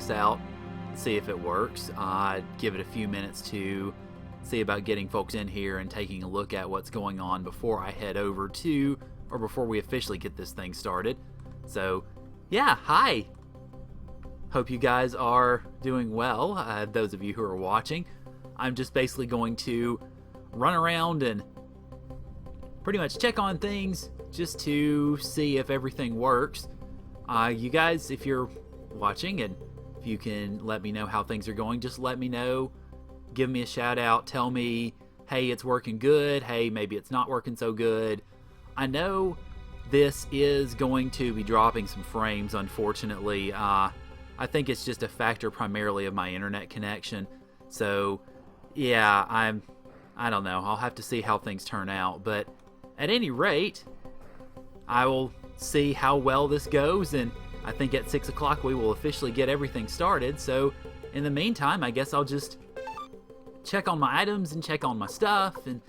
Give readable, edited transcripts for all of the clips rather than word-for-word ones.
checks out, see if it works. Give it a few minutes to see about getting folks in here and taking a look at what's going on before I head over to, or before we officially get this thing started. So, yeah, hi! Hope you guys are doing well, those of you who are watching. I'm just basically going to run around and pretty much check on things just to see if everything works. You guys, if you're watching and if you can let me know how things are going, just let me know. Give me a shout out. Tell me, hey, it's working good. Hey, maybe it's not working so good. I know this is going to be dropping some frames, unfortunately. I think it's just a factor primarily of my internet connection. So, yeah, I don't know. I'll have to see how things turn out. But at any rate, I will see how well this goes, and I think at 6 o'clock we will officially get everything started. So in the meantime, I guess I'll just check on my items and check on my stuff and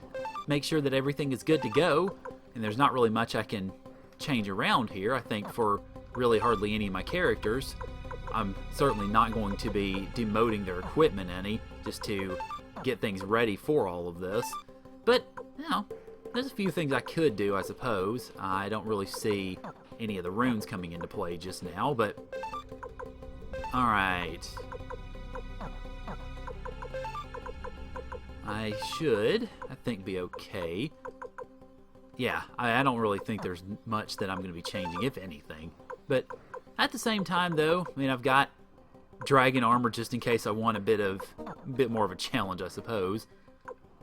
make sure that everything is good to go. And there's not really much I can change around here, I think, for really hardly any of my characters. I'm certainly not going to be demoting their equipment any, just to get things ready for all of this. But, you know, there's a few things I could do, I suppose. I don't really see any of the runes coming into play just now, but alright. I should, I think, be okay. Yeah, I don't really think there's much that I'm going to be changing, if anything. But at the same time, though, I mean, I've got dragon armor just in case I want a bit more of a challenge, I suppose.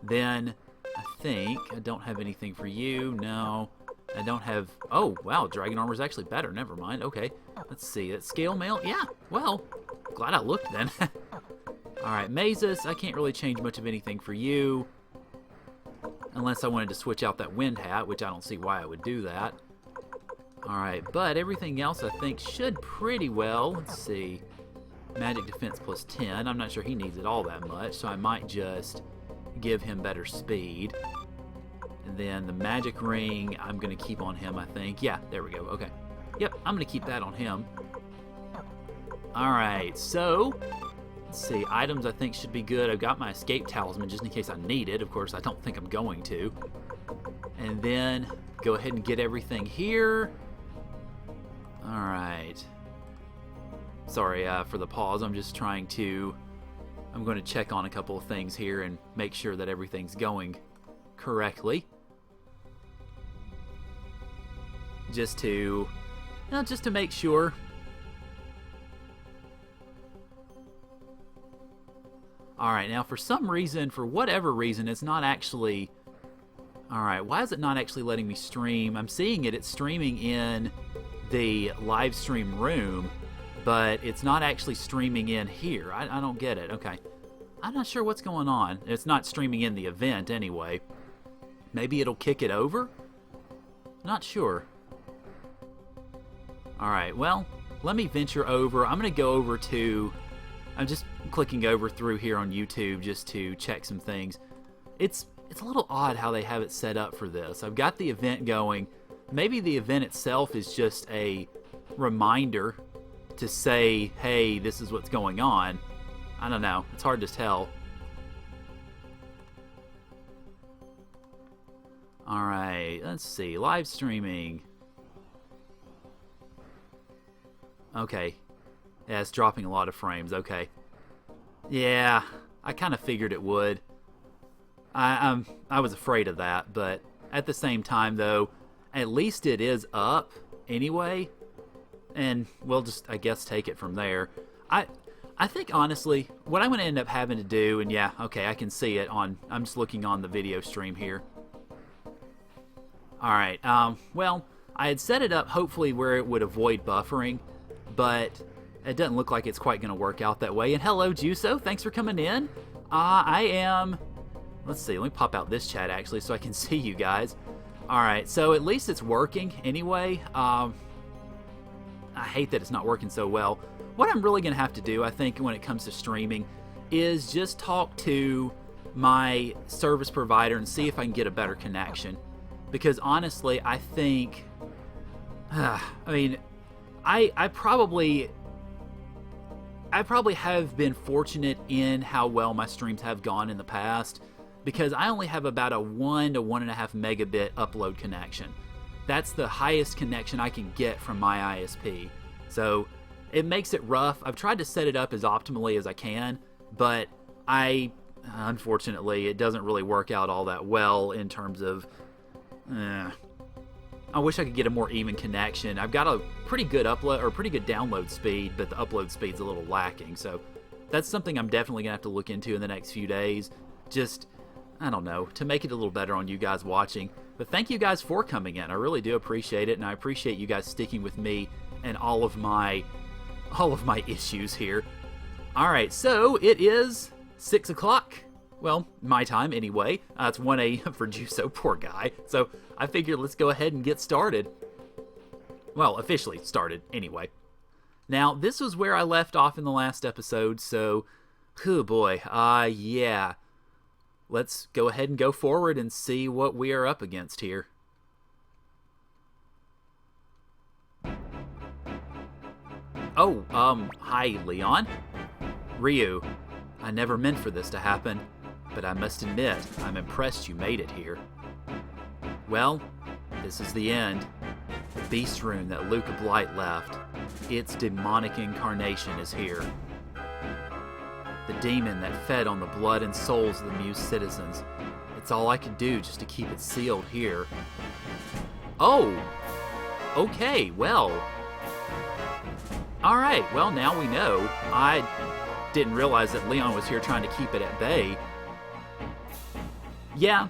Then I think I don't have anything for you. No, I don't have. Oh, wow, dragon armor is actually better. Never mind. Okay, let's see. That scale mail. Yeah. Well, glad I looked then. All right, mazes. I can't really change much of anything for you, unless I wanted to switch out that wind hat, which I don't see why I would do that. All right, but everything else I think should pretty well. Let's see. Magic defense plus 10. I'm not sure he needs it all that much, so I might just give him better speed. And then the magic ring, I'm going to keep on him, I think. Yeah, there we go. Okay. Yep, I'm going to keep that on him. Alright, so let's see. Items I think should be good. I've got my escape talisman just in case I need it. Of course, I don't think I'm going to. And then go ahead and get everything here. Alright. Sorry for the pause. I'm just trying to... I'm going to check on a couple of things here and make sure that everything's going correctly. Just to make sure. Alright, now for some reason, for whatever reason, it's not actually... Alright, why is it not actually letting me stream? I'm seeing it, it's streaming in the live stream room, but it's not actually streaming in here. I don't get it. Okay. I'm not sure what's going on. It's not streaming in the event anyway. Maybe it'll kick it over? Not sure. Alright, well, let me venture over. I'm going to go over to... I'm just clicking over through here on YouTube just to check some things. It's a little odd how they have it set up for this. I've got the event going. Maybe the event itself is just a reminder to say, hey, this is what's going on. I don't know. It's hard to tell. Alright, let's see. Live streaming. Okay. Yeah, it's dropping a lot of frames. Okay. Yeah, I kind of figured it would. I was afraid of that, but at the same time, though, at least it is up anyway. And we'll just, I guess, take it from there. I think, honestly, what I'm going to end up having to do, and yeah, okay, I can see it on, I'm just looking on the video stream here. Alright, well, I had set it up hopefully where it would avoid buffering, but it doesn't look like it's quite going to work out that way. And hello, Juso, thanks for coming in. I am, let's see, let me pop out this chat, actually, so I can see you guys. Alright, so at least it's working anyway. I hate that it's not working so well. What I'm really going to have to do, I think, when it comes to streaming, is just talk to my service provider and see if I can get a better connection. Because honestly, I think, I mean, I I probably have been fortunate in how well my streams have gone in the past, because I only have about a 1 to 1.5 megabit upload connection. That's the highest connection I can get from my ISP. So it makes it rough. I've tried to set it up as optimally as I can, but unfortunately, it doesn't really work out all that well in terms of, I wish I could get a more even connection. I've got a pretty good upload or pretty good download speed, but the upload speed's a little lacking. So that's something I'm definitely gonna have to look into in the next few days. Just, I don't know, to make it a little better on you guys watching. But thank you guys for coming in. I really do appreciate it, and I appreciate you guys sticking with me and all of my issues here. All right, so it is 6 o'clock. Well, my time anyway. It's 1 a.m. for Juso, poor guy. So I figured let's go ahead and get started. Well, officially started anyway. Now, this was where I left off in the last episode, so, oh boy, yeah. Let's go ahead and go forward and see what we are up against here. Oh, hi, Leon. Ryu, I never meant for this to happen, but I must admit, I'm impressed you made it here. Well, this is the end. The beast rune that Luca Blight left, its demonic incarnation is here. The demon that fed on the blood and souls of the Muse citizens. It's all I could do just to keep it sealed here. Oh! Okay, well. Alright, well now we know. I didn't realize that Leon was here trying to keep it at bay. Yeah,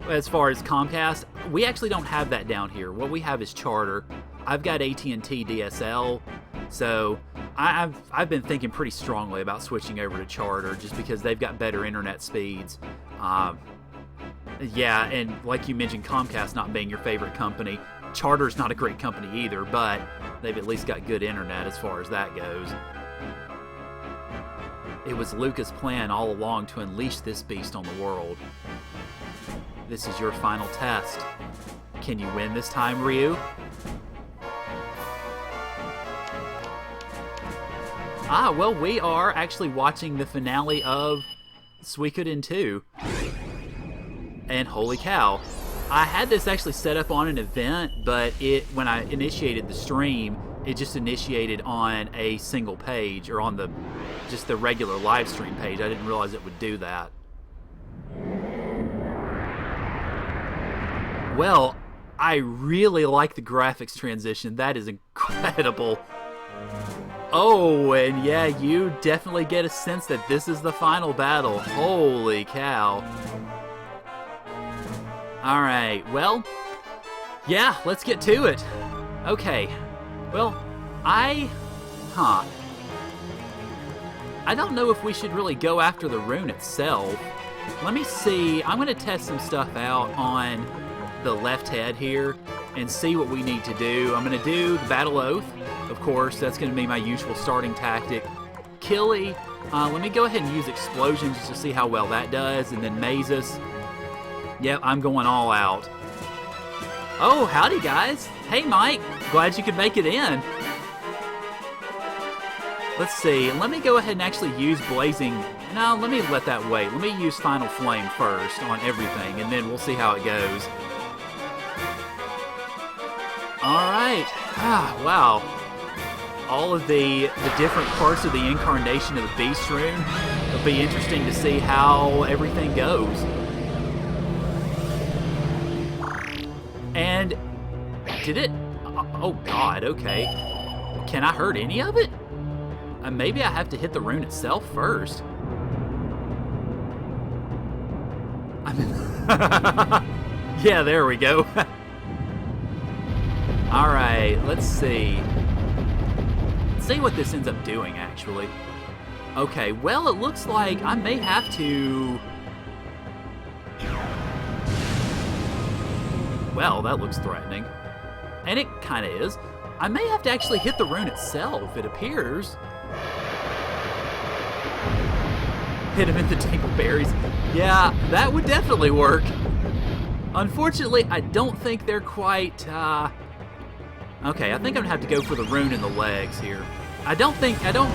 as far as Comcast, we actually don't have that down here. What we have is Charter. I've got AT&T DSL, so I've been thinking pretty strongly about switching over to Charter just because they've got better internet speeds. Yeah, and like you mentioned, Comcast not being your favorite company, Charter's not a great company either, but they've at least got good internet as far as that goes. It was Luca's plan all along to unleash this beast on the world. This is your final test. Can you win this time, Ryu? Well, we are actually watching the finale of Suikoden 2. And holy cow. I had this actually set up on an event, but when I initiated the stream, it just initiated on a single page, or on just the regular live stream page. I didn't realize it would do that. Well, I really like the graphics transition. That is incredible. Oh, and yeah, you definitely get a sense that this is the final battle. Holy cow. Alright, well, yeah, let's get to it. Okay, well, I don't know if we should really go after the rune itself. Let me see, I'm going to test some stuff out on the left head here and see what we need to do. I'm going to do the Battle Oath, of course. That's going to be my usual starting tactic. Killy, let me go ahead and use Explosion just to see how well that does, and then Mazes. Yep, I'm going all out. Oh, howdy guys. Hey Mike, glad you could make it in. Let's see, let me go ahead and actually use Blazing. No, let me let that wait. Let me use Final Flame first on everything, and then we'll see how it goes. Alright, wow. All of the different parts of the incarnation of the Beast Rune. It'll be interesting to see how everything goes. And did it? Oh god, okay. Can I hurt any of it? Maybe I have to hit the rune itself first. Yeah, there we go. Alright, let's see. Let's see what this ends up doing, actually. Okay, well, it looks like I may have to... Well, that looks threatening. And it kind of is. I may have to actually hit the rune itself, it appears. Hit him in the dingleberries. Yeah, that would definitely work. Unfortunately, I don't think they're quite, Okay, I think I'm gonna have to go for the rune in the legs here. I don't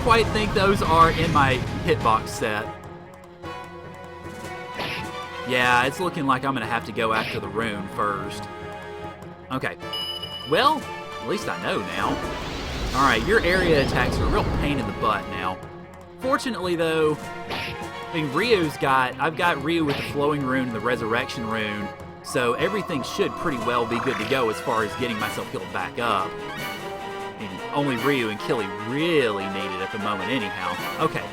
quite think those are in my hitbox set. Yeah, it's looking like I'm gonna have to go after the rune first. Okay. Well, at least I know now. Alright, your area attacks are a real pain in the butt now. Fortunately though, I mean I've got Ryu with the flowing rune and the resurrection rune, so everything should pretty well be good to go as far as getting myself healed back up. I mean, only Ryu and Killy really need it at the moment anyhow. Okay.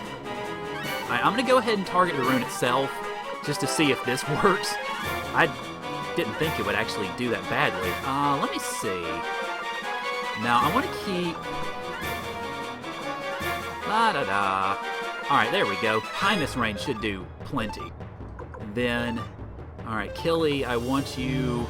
Alright, I'm gonna go ahead and target the rune itself, just to see if this works. I didn't think it would actually do that badly. Let me see. Now, I want to keep... La-da-da. Alright, there we go. Kindness range should do plenty. And then... Alright, Killy, I want you...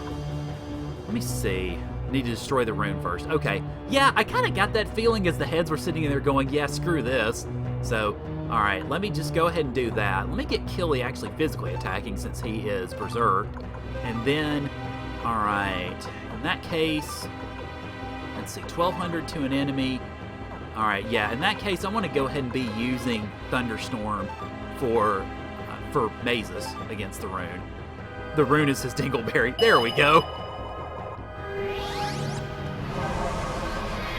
Let me see. I need to destroy the rune first. Okay. Yeah, I kind of got that feeling as the heads were sitting in there going, yeah, screw this. So... Alright, let me just go ahead and do that. Let me get Killy actually physically attacking since he is berserked. And then, alright, in that case, let's see, 1200 to an enemy. Alright, yeah, in that case, I want to go ahead and be using Thunderstorm for mazes against the rune. The rune is his Dingleberry. There we go.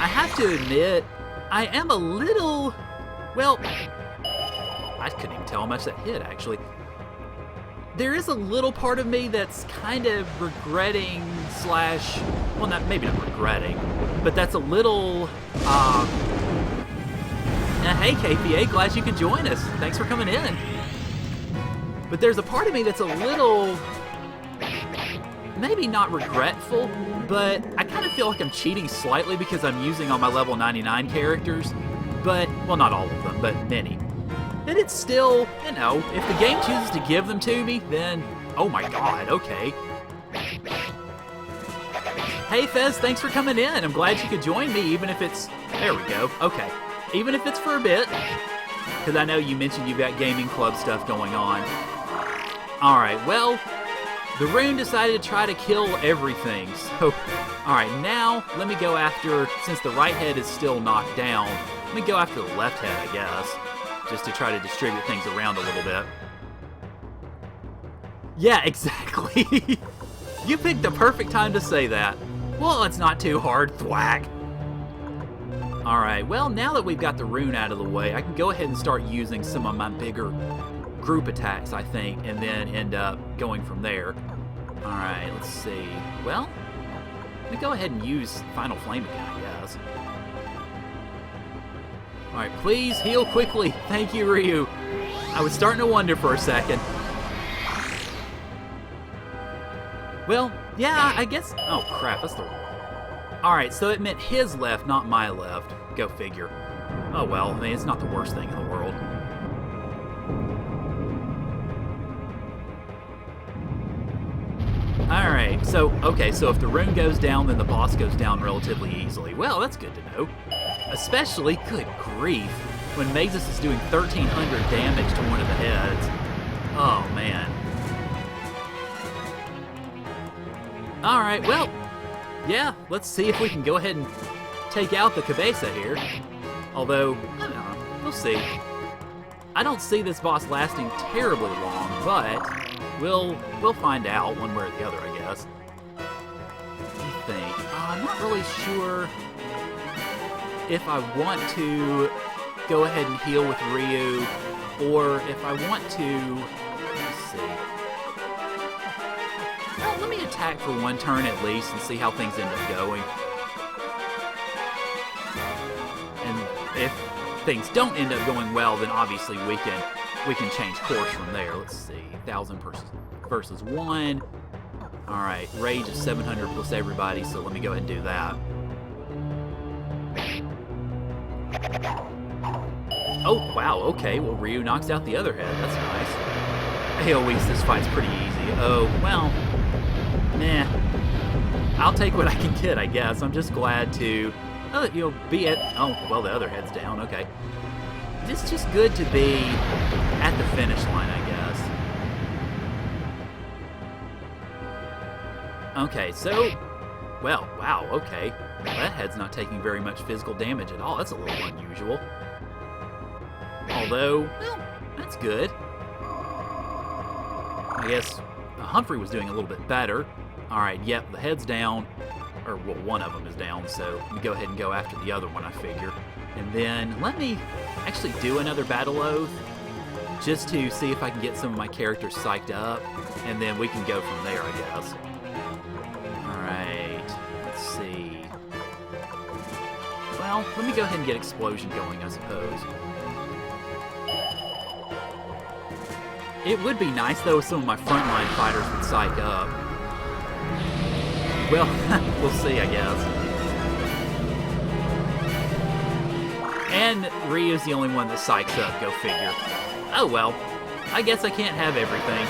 I have to admit, I am a little, well... I couldn't even tell how much that hit, actually. There is a little part of me that's kind of regretting slash... Well, maybe not regretting, but that's a little... hey, KPA, glad you could join us. Thanks for coming in. But there's a part of me that's a little... Maybe not regretful, but I kind of feel like I'm cheating slightly because I'm using all my level 99 characters. But, well, not all of them, but many. And it's still, you know, if the game chooses to give them to me, then, oh my god, okay. Hey Fez, thanks for coming in. I'm glad you could join me, even if it's, there we go, okay. Even if it's for a bit, because I know you mentioned you've got gaming club stuff going on. Alright, well, the rune decided to try to kill everything, so, alright, now, let me go after, since the right head is still knocked down, let me go after the left head, I guess. Just to try to distribute things around a little bit. Yeah, exactly. You picked the perfect time to say that. Well, it's not too hard. Thwack. Alright, well, now that we've got the rune out of the way, I can go ahead and start using some of my bigger group attacks, I think, and then end up going from there. Alright, let's see. Well, let me go ahead and use Final Flame again, I guess. Alright, please heal quickly. Thank you, Ryu. I was starting to wonder for a second. Well, yeah, I guess... Oh, crap, that's the... Alright, so it meant his left, not my left. Go figure. Oh, well, I mean, it's not the worst thing in the world. Alright, so, okay, so if the rune goes down, then the boss goes down relatively easily. Well, that's good to know. Especially, good grief, when Mazes is doing 1,300 damage to one of the heads. Oh, man. Alright, well, yeah, let's see if we can go ahead and take out the Cabeza here. Although, I don't know, we'll see. I don't see this boss lasting terribly long, but we'll find out one way or the other, I guess. What do you think? I'm not really sure if I want to go ahead and heal with Ryu, or if I want to, let's see. Well, let me attack for one turn at least and see how things end up going. And if things don't end up going well, then obviously we can change course from there. Let's see, 1,000 versus 1. All right, rage is 700 plus everybody, so let me go ahead and do that. Oh, wow, okay, well, Ryu knocks out the other head. That's nice. AoE's, this fight's pretty easy. Oh, well, meh. I'll take what I can get, I guess. I'm just glad to, be at... Oh, well, the other head's down, okay. It's just good to be at the finish line, I guess. Okay, so... Well, wow, okay. That head's not taking very much physical damage at all. That's a little unusual. Although, well, that's good. I guess Humphrey was doing a little bit better. Alright, yep, the head's down. Or, well, one of them is down, so let me go ahead and go after the other one, I figure. And then let me actually do another battle oath, just to see if I can get some of my characters psyched up, and then we can go from there, I guess. Alright, let's see. Well, let me go ahead and get Explosion going, I suppose. It would be nice, though, if some of my frontline fighters would psych up. Well, we'll see, I guess. And Ryu's the only one that psychs up, go figure. Oh well, I guess I can't have everything.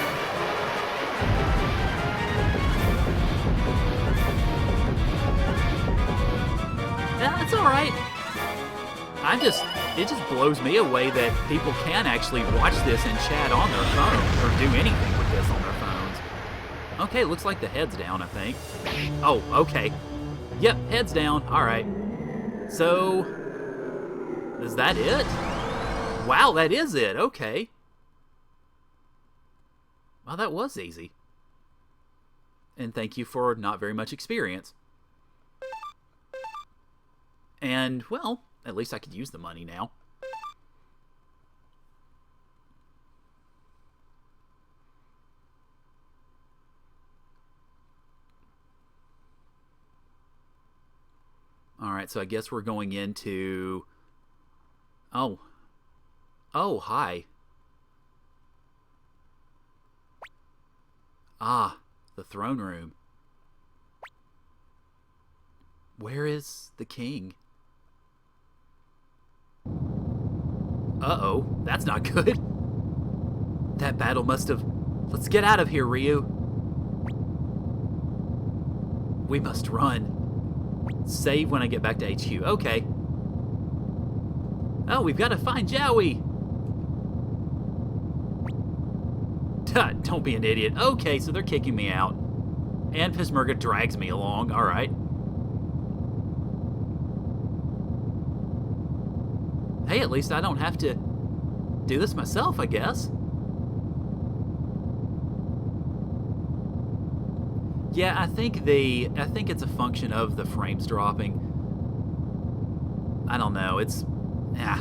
That's alright. It just blows me away that people can actually watch this and chat on their phone, or do anything with this on their phones. Okay, looks like the head's down, I think. Oh, okay. Yep, head's down, alright. So, is that it? Wow, that is it, okay. Well, that was easy. And thank you for not very much experience. And, well, at least I could use the money now. Alright, so I guess we're going into... Oh. Oh, hi. Ah, the throne room. Where is the king? Uh-oh, that's not good. That battle must have... Let's get out of here, Ryu. We must run. Save when I get back to HQ. Okay. Oh, we've got to find Joey. Tut, don't be an idiot. Okay, so they're kicking me out. And Pismurga drags me along. Alright. Hey, at least I don't have to do this myself, I guess. Yeah, I think it's a function of the frames dropping. I don't know. It's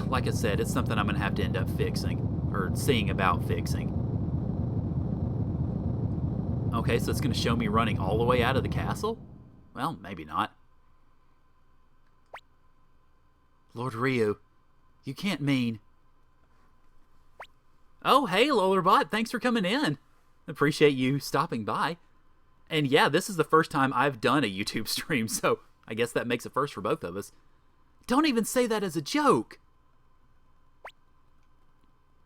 like I said, it's something I'm gonna have to end up fixing, or seeing about fixing. Okay, so it's gonna show me running all the way out of the castle? Well, maybe not. Lord Ryu, you can't mean... Oh, hey, Lolerbot, thanks for coming in. Appreciate you stopping by. And yeah, this is the first time I've done a YouTube stream, so I guess that makes a first for both of us. Don't even say that as a joke!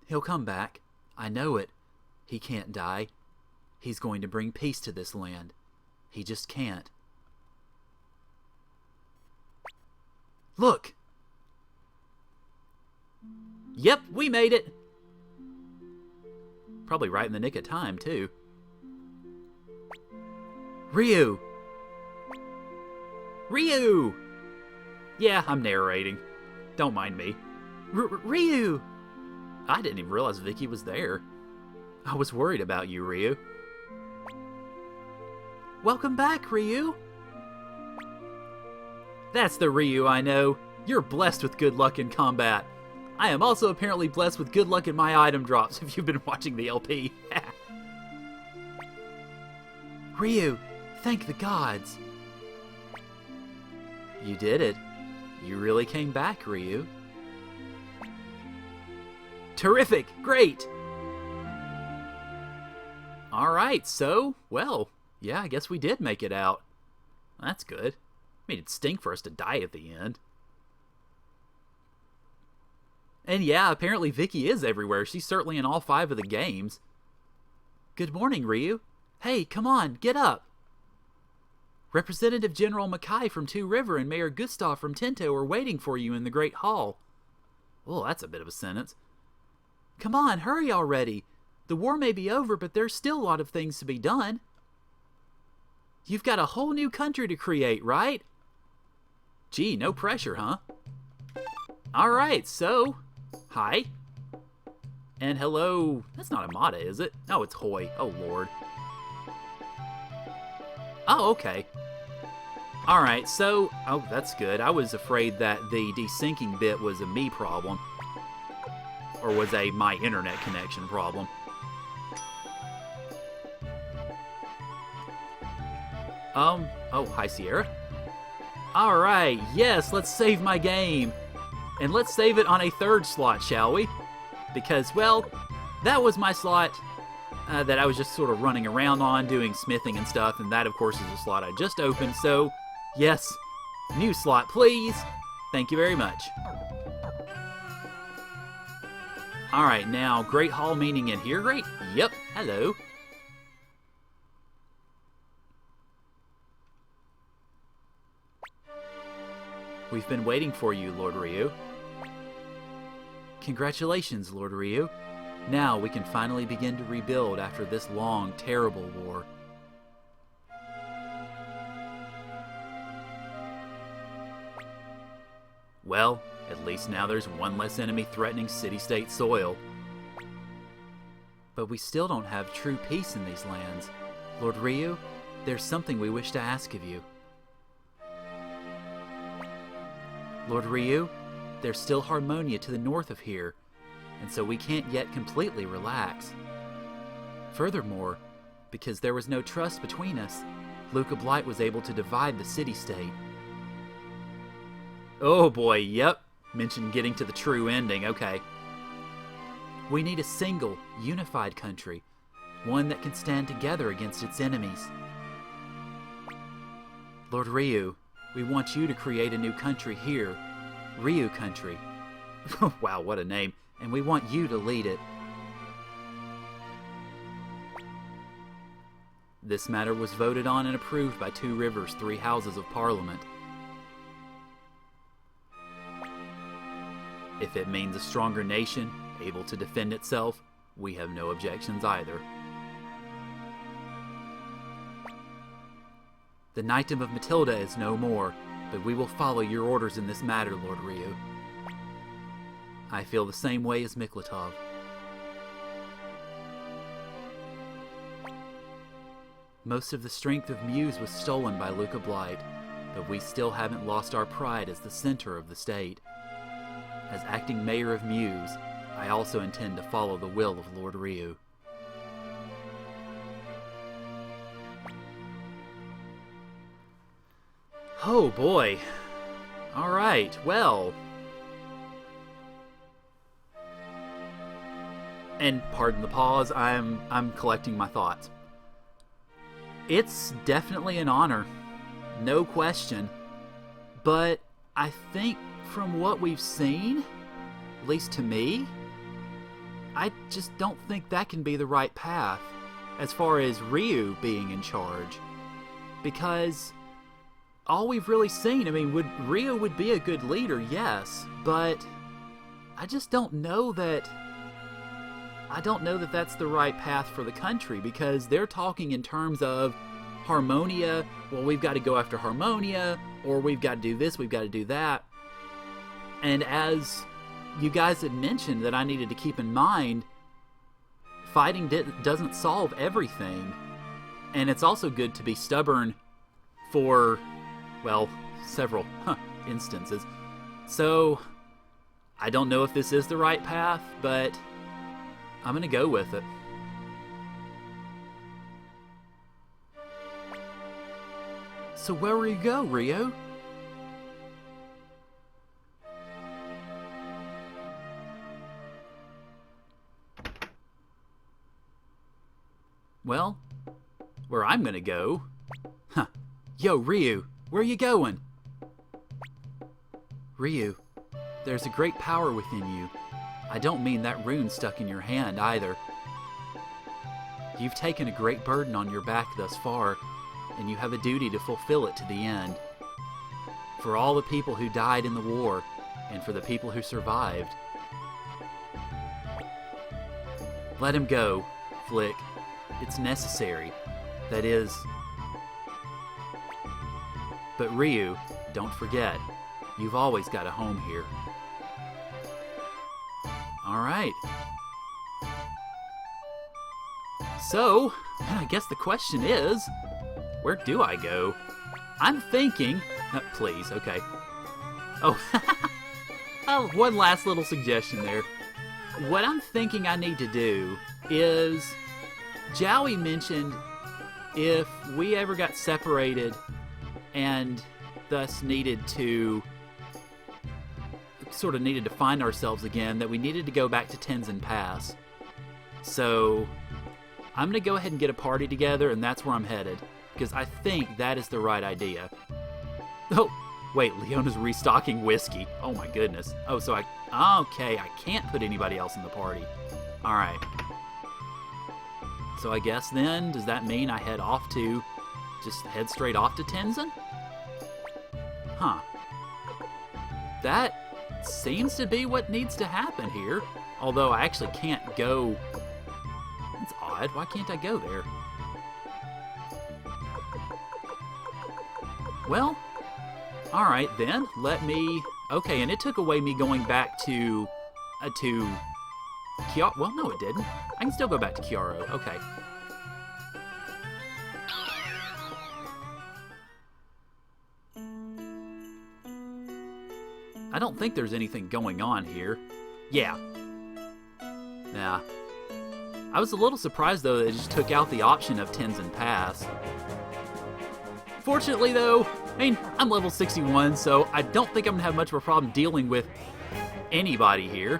He'll come back. I know it. He can't die. He's going to bring peace to this land. He just can't. Look! Yep, we made it! Probably right in the nick of time, too. Ryu! Ryu! Yeah, I'm narrating. Don't mind me. Ryu! I didn't even realize Vicky was there. I was worried about you, Ryu. Welcome back, Ryu! That's the Ryu I know. You're blessed with good luck in combat. I am also apparently blessed with good luck in my item drops if you've been watching the LP. Ryu, thank the gods. You did it. You really came back, Ryu. Terrific! Great! Alright, so, well, yeah, I guess we did make it out. That's good. I mean, it'd stink for us to die at the end. And yeah, apparently Vicky is everywhere. She's certainly in all 5 of the games. Good morning, Ryu. Hey, come on, get up. Representative General Mackay from Two River and Mayor Gustav from Tento are waiting for you in the Great Hall. Oh, that's a bit of a sentence. Come on, hurry already. The war may be over, but there's still a lot of things to be done. You've got a whole new country to create, right? Gee, no pressure, huh? Alright, so, hi. And hello. That's not Amada, is it? No, it's Hoy. Oh, Lord. Oh, okay. Alright, so, oh, that's good. I was afraid that the desyncing bit was a me problem. Or was a my internet connection problem. Oh, hi, Sierra. Alright, yes, let's save my game. And let's save it on a third slot, shall we? Because, well, that was my slot that I was just sort of running around on, doing smithing and stuff, and that, of course, is a slot I just opened, so, yes, new slot, please. Thank you very much. Alright, now, Great Hall meeting in here, great? Yep, hello. We've been waiting for you, Lord Ryu. Congratulations, Lord Ryu. Now we can finally begin to rebuild after this long, terrible war. Well, at least now there's one less enemy threatening city-state soil. But we still don't have true peace in these lands. Lord Ryu, there's something we wish to ask of you. Lord Ryu, there's still Harmonia to the north of here, and so we can't yet completely relax. Furthermore, because there was no trust between us, Luca Blight was able to divide the city-state. Oh boy, yep. Mentioned getting to the true ending, okay. We need a single, unified country, one that can stand together against its enemies. Lord Ryu, we want you to create a new country here, Ryu Country. Wow, what a name. And we want you to lead it. This matter was voted on and approved by 2 Rivers, 3 Houses of Parliament. If it means a stronger nation, able to defend itself, we have no objections either. The Knightdom of Matilda is no more, but we will follow your orders in this matter, Lord Ryu. I feel the same way as Miklatov. Most of the strength of Muse was stolen by Luca Blight, but we still haven't lost our pride as the center of the state. As acting mayor of Muse, I also intend to follow the will of Lord Ryu. Oh boy. Alright, well. And pardon the pause, I'm collecting my thoughts. It's definitely an honor, no question. But I think from what we've seen, at least to me, I just don't think that can be the right path as far as Ryu being in charge. Because all we've really seen, I mean, Ryu would be a good leader, yes, but I just don't know that that's the right path for the country, because they're talking in terms of Harmonia. Well, we've got to go after Harmonia, or we've got to do this, we've got to do that. And as you guys had mentioned that I needed to keep in mind, fighting doesn't solve everything. And it's also good to be stubborn for, well, several instances. So, I don't know if this is the right path, but I'm gonna go with it. So where will you go, Ryu? Well, where I'm gonna go... Huh. Yo, Ryu, where are you going? Ryu, there's a great power within you. I don't mean that rune stuck in your hand either. You've taken a great burden on your back thus far, and you have a duty to fulfill it to the end. For all the people who died in the war, and for the people who survived. Let him go, Flick. It's necessary. That is... But Ryu, don't forget, You've always got a home here. Alright. So, I guess the question is, where do I go? I'm thinking... please, okay. Oh, oh, one last little suggestion there. What I'm thinking I need to do is... Jowie mentioned if we ever got separated and thus needed to... sort of needed to find ourselves again, that we needed to go back to Tenzin Pass. So... I'm going to go ahead and get a party together, and that's where I'm headed. Because I think that is the right idea. Oh, wait, Leona's restocking whiskey. Oh my goodness. Oh, so okay, I can't put anybody else in the party. Alright. So I guess then, does that mean I just head straight off to Tenzin? Huh. That seems to be what needs to happen here. Although I actually can't go... That's odd. Why can't I go there? Well, alright then. Let me... Okay, and it took away me going back to Kiaro. Well, no it didn't. I can still go back to Kiaro. Okay. I don't think there's anything going on here. Yeah. Nah. I was a little surprised, though, that it just took out the option of Tenzin Pass. Fortunately, though, I mean, I'm level 61, so I don't think I'm going to have much of a problem dealing with anybody here.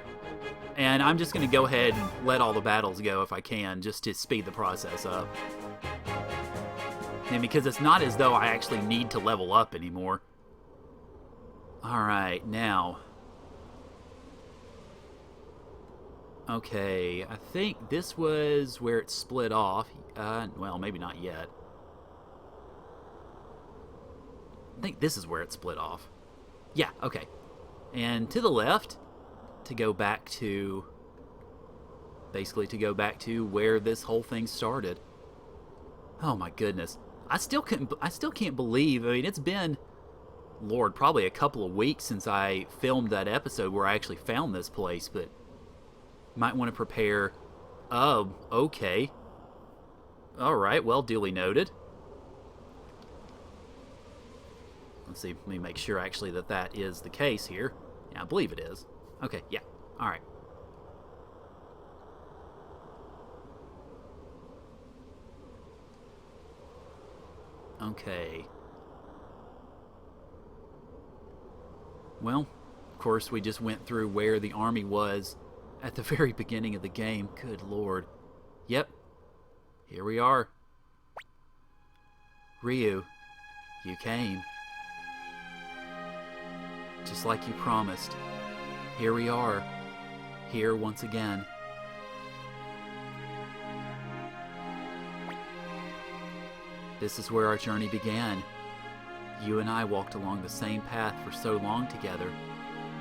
And I'm just going to go ahead and let all the battles go if I can, just to speed the process up. And because it's not as though I actually need to level up anymore. Alright, now... Okay, I think this was where it split off. Well, maybe not yet. I think this is where it split off. Yeah, okay. And to the left, to go back to... Basically to go back to where this whole thing started. Oh my goodness. I still can't believe, I mean, it's been... Lord, probably a couple of weeks since I filmed that episode where I actually found this place, but... Might want to prepare... Oh, okay. Alright, well, duly noted. Let's see, let me make sure actually that is the case here. Yeah, I believe it is. Okay, yeah, alright. Okay. Well, of course, we just went through where the army was at the very beginning of the game. Good Lord. Yep. Here we are. Ryu, you came. Just like you promised. Here we are. Here once again. This is where our journey began. You and I walked along the same path for so long together,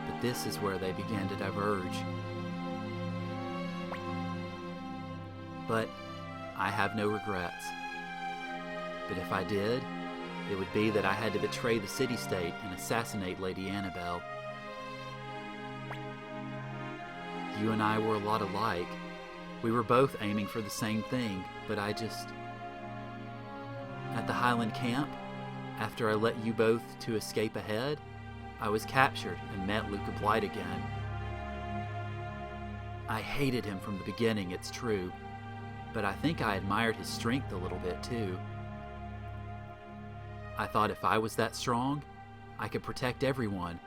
but this is where they began to diverge. But I have no regrets. But if I did, it would be that I had to betray the city-state and assassinate Lady Annabelle. You and I were a lot alike. We were both aiming for the same thing, but I just... At the Highland camp, after I let you both to escape ahead, I was captured and met Luca Blight again. I hated him from the beginning, it's true, but I think I admired his strength a little bit too. I thought if I was that strong, I could protect everyone,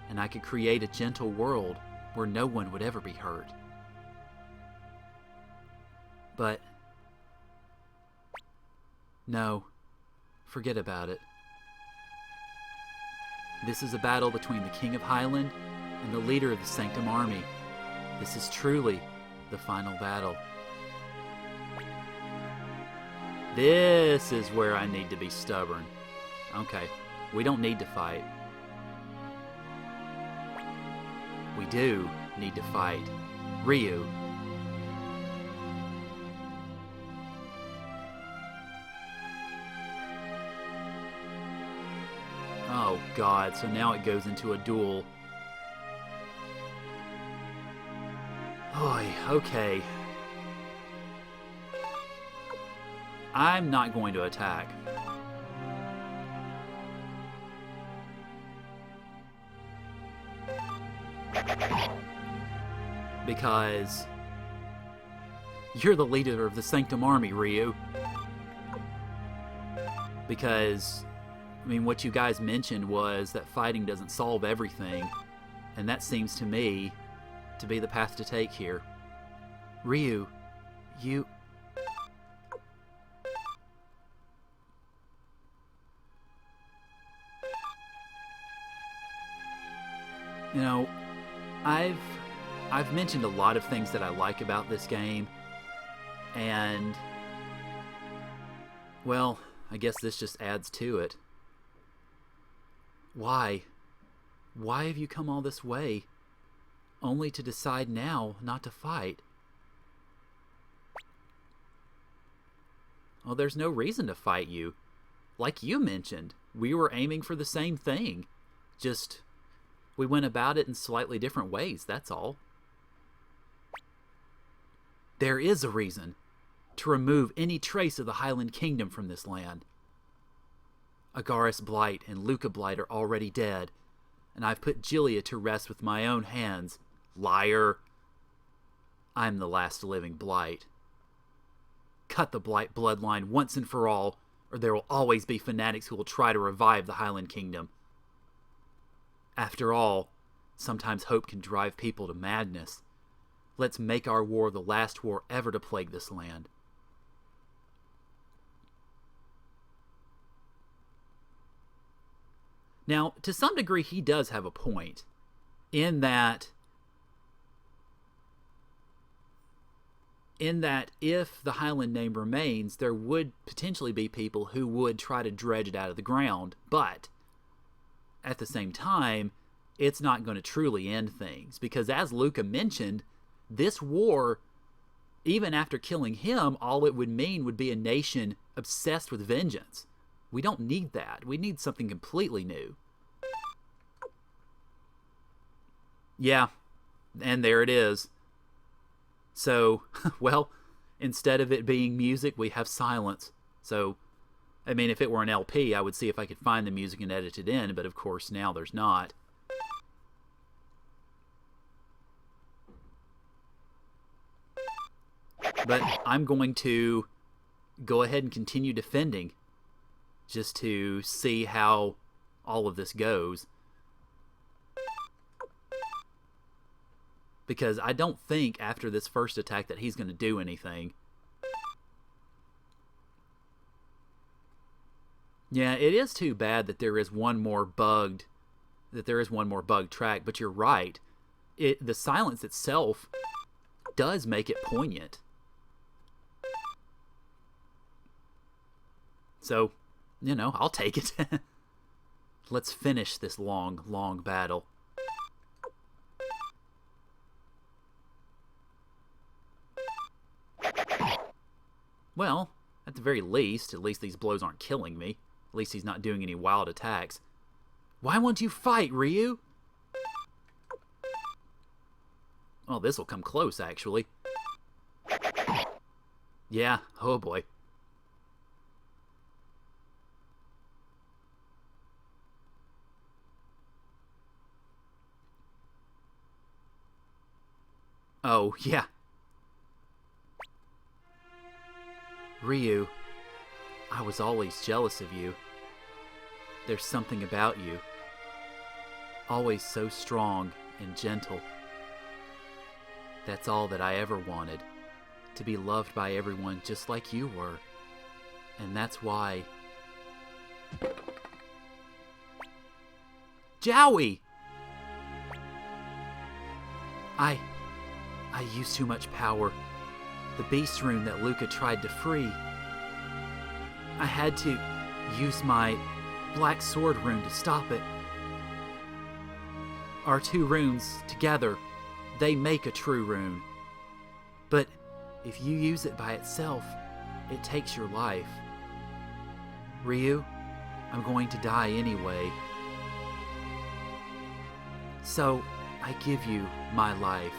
and I could create a gentle world where no one would ever be hurt. But... no, forget about it. This is a battle between the King of Highland and the leader of the Sanctum Army. This is truly the final battle. This is where I need to be stubborn. Okay, we don't need to fight. We do need to fight. Ryu. Oh, God, so now it goes into a duel. Oy, okay. I'm not going to attack. Because you're the leader of the Sanctum Army, Ryu. Because, I mean, what you guys mentioned was that fighting doesn't solve everything, and that seems to me to be the path to take here. Ryu, you... You know, I've mentioned a lot of things that I like about this game, and, well, I guess this just adds to it. Why? Why have you come all this way, only to decide now not to fight? Well, there's no reason to fight you. Like you mentioned, we were aiming for the same thing. Just, we went about it in slightly different ways, that's all. There is a reason. To remove any trace of the Highland Kingdom from this land. Agaris Blight and Luca Blight are already dead, and I've put Gilia to rest with my own hands. Liar! I'm the last living Blight. Cut the Blight bloodline once and for all, or there will always be fanatics who will try to revive the Highland Kingdom. After all, sometimes hope can drive people to madness. Let's make our war the last war ever to plague this land. Now, to some degree, he does have a point, in that if the Highland name remains, there would potentially be people who would try to dredge it out of the ground, but at the same time, it's not going to truly end things, because as Luca mentioned, this war, even after killing him, all it would mean would be a nation obsessed with vengeance. We don't need that. We need something completely new. Yeah, and there it is. So, well, instead of it being music, we have silence. So, I mean, if it were an LP, I would see if I could find the music and edit it in, but of course now there's not. But I'm going to go ahead and continue defending, just to see how all of this goes. Because I don't think after this first attack that he's going to do anything. Yeah, it is too bad that there is one more bugged track, but you're right. The silence itself does make it poignant. So, you know, I'll take it. Let's finish this long, long battle. Well, at the very least, at least these blows aren't killing me. At least he's not doing any wild attacks. Why won't you fight, Ryu? Oh, this'll come close, actually. Yeah, oh boy. Oh, yeah. Ryu, I was always jealous of you. There's something about you. Always so strong and gentle. That's all that I ever wanted. To be loved by everyone just like you were. And that's why... Jowie! I used too much power. The beast rune that Luca tried to free. I had to use my black sword rune to stop it. Our two runes together, they make a true rune. But if you use it by itself, it takes your life. Ryu, I'm going to die anyway. So I give you my life,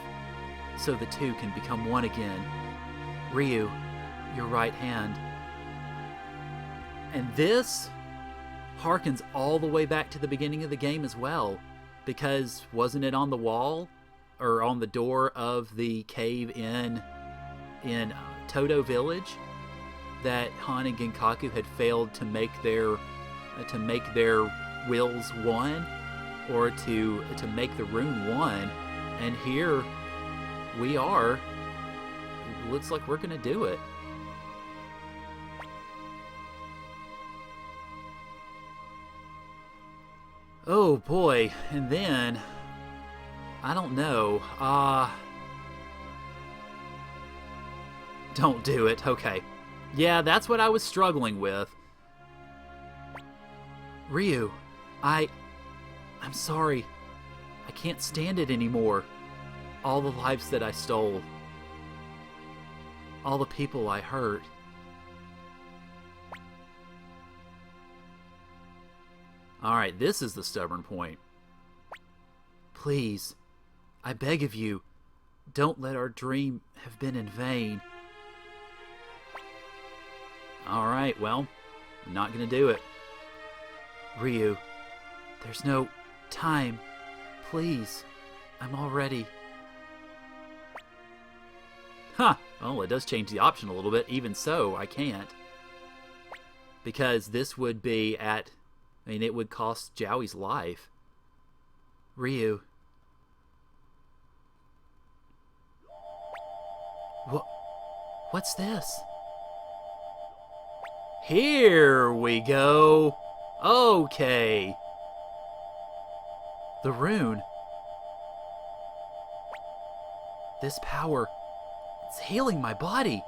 so the two can become one again. Ryu, your right hand. And this harkens all the way back to the beginning of the game as well, because wasn't it on the wall or on the door of the cave in Todo Village that Han and Genkaku had failed to make their wills one, or to make the rune one, and here we are. Looks like we're gonna do it. Oh boy, and then I don't know. Don't do it. Okay. Yeah, that's what I was struggling with. Ryu, I'm sorry. I can't stand it anymore. All the lives that I stole. All the people I hurt. Alright, this is the stubborn point. Please, I beg of you, don't let our dream have been in vain. Alright, well, I'm not gonna do it. Ryu, there's no time. Please, I'm all ready. Huh, well, it does change the option a little bit. Even so, I can't. Because this would be at... I mean, it would cost Joey's life. Ryu. What's this? Here we go. Okay. The rune. This power, it's healing my body.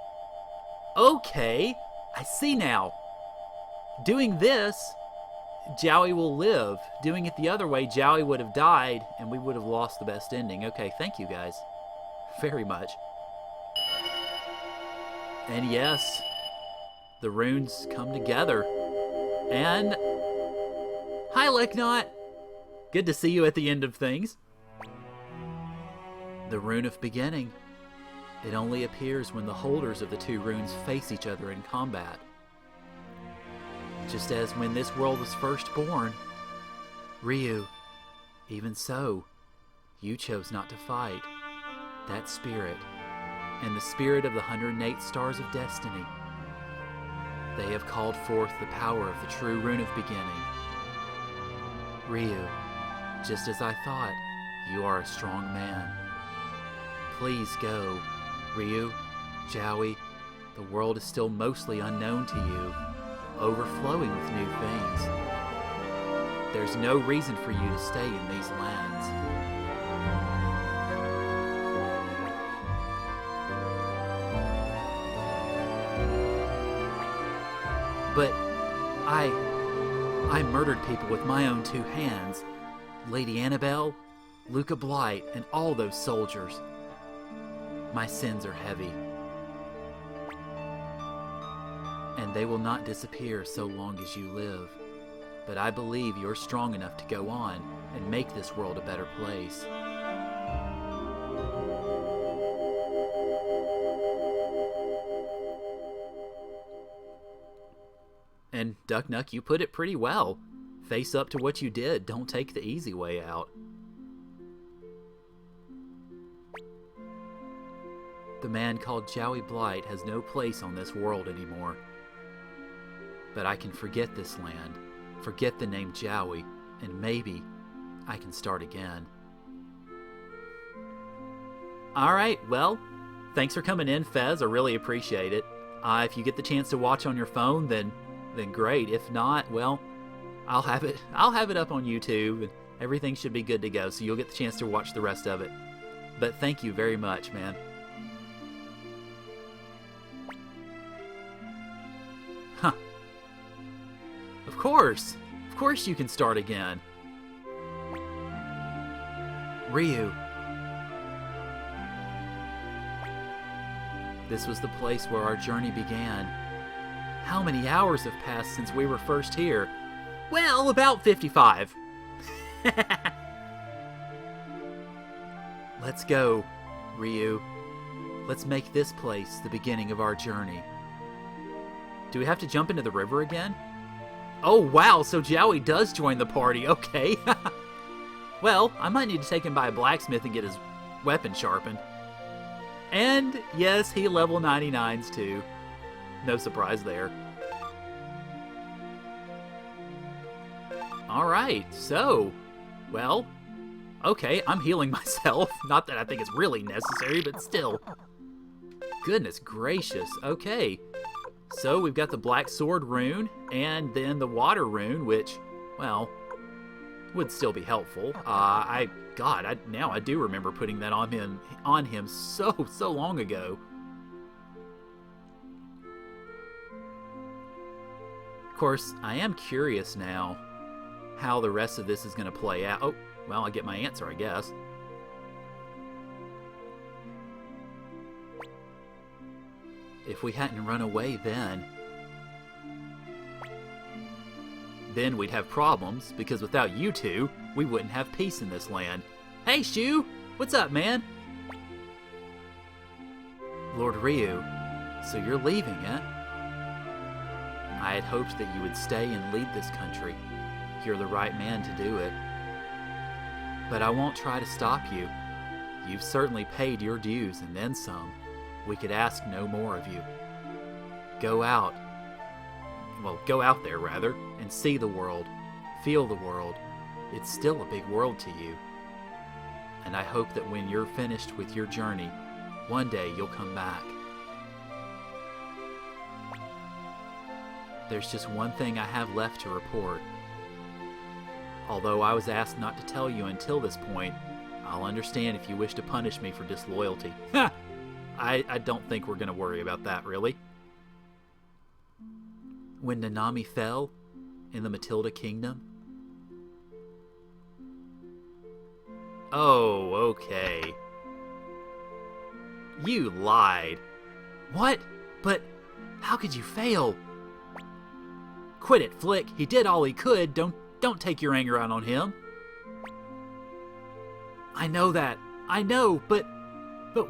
Okay, I see now. Doing this, Joey will live. Doing it the other way, Joey would have died, and we would have lost the best ending. Okay, thank you guys. Very much. And yes, the runes come together. And... Hi, Leknot! Good to see you at the end of things. The rune of beginning. It only appears when the holders of the two runes face each other in combat. Just as when this world was first born. Ryu, even so, you chose not to fight. That spirit, and the spirit of the 108 stars of destiny, they have called forth the power of the true rune of beginning. Ryu, just as I thought, you are a strong man. Please go. Ryu, Joey, the world is still mostly unknown to you, overflowing with new things. There's no reason for you to stay in these lands. But I murdered people with my own two hands. Lady Annabelle, Luca Blight, and all those soldiers. My sins are heavy. And they will not disappear so long as you live. But I believe you're strong enough to go on and make this world a better place. And Duck Nuck, you put it pretty well. Face up to what you did. Don't take the easy way out. The man called Joey Blight has no place on this world anymore. But I can forget this land, forget the name Joey, and maybe I can start again. Alright, well, thanks for coming in, Fez. I really appreciate it. If you get the chance to watch on your phone, then great. If not, well, I'll have it up on YouTube, and everything should be good to go, so you'll get the chance to watch the rest of it. But thank you very much, man. Huh. Of course you can start again. Ryu. This was the place where our journey began. How many hours have passed since we were first here? Well, about 55. Let's go, Ryu. Let's make this place the beginning of our journey. Do we have to jump into the river again? Oh, wow, so Jowie does join the party. Okay. Well, I might need to take him by a blacksmith and get his weapon sharpened. And, yes, he level 99s too. No surprise there. Alright, so, well, okay, I'm healing myself. Not that I think it's really necessary, but still. Goodness gracious, okay. So we've got the Black Sword rune, and then the Water rune, which, well, would still be helpful. Now I do remember putting that on him so long ago. Of course, I am curious now how the rest of this is going to play out. Oh, well, I get my answer, I guess. If we hadn't run away then we'd have problems, because without you two, we wouldn't have peace in this land. Hey, Shu! What's up, man? Lord Ryu, so you're leaving, eh? I had hoped that you would stay and lead this country. You're the right man to do it. But I won't try to stop you. You've certainly paid your dues and then some. We could ask no more of you. Go out there rather, and see the world, feel the world. It's still a big world to you. And I hope that when you're finished with your journey, one day you'll come back. There's just one thing I have left to report. Although I was asked not to tell you until this point, I'll understand if you wish to punish me for disloyalty. Ha! I don't think we're going to worry about that, really. When Nanami fell in the Matilda Kingdom? Oh, okay. You lied. What? But how could you fail? Quit it, Flick. He did all he could. Don't take your anger out on him. I know that. I know, but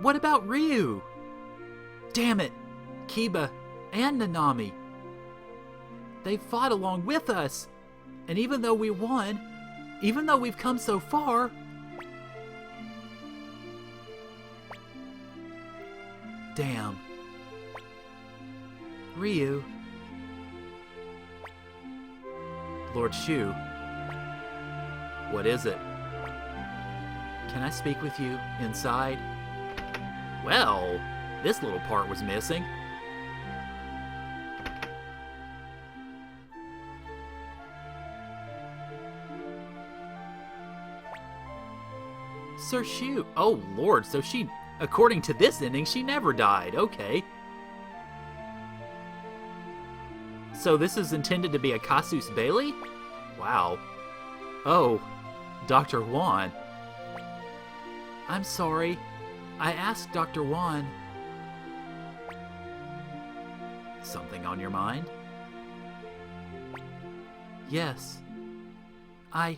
what about Ryu? Damn it. Kiba and Nanami. They fought along with us. And even though we won, even though we've come so far, damn. Ryu. Lord Shu. What is it? Can I speak with you inside? Well, this little part was missing. Sir Shu. Oh, Lord, so she, according to this ending, she never died. Okay. So this is intended to be a casus belli? Wow. Oh, Dr. Wan. I'm sorry. I asked Dr. Wan. Something on your mind? Yes. I'm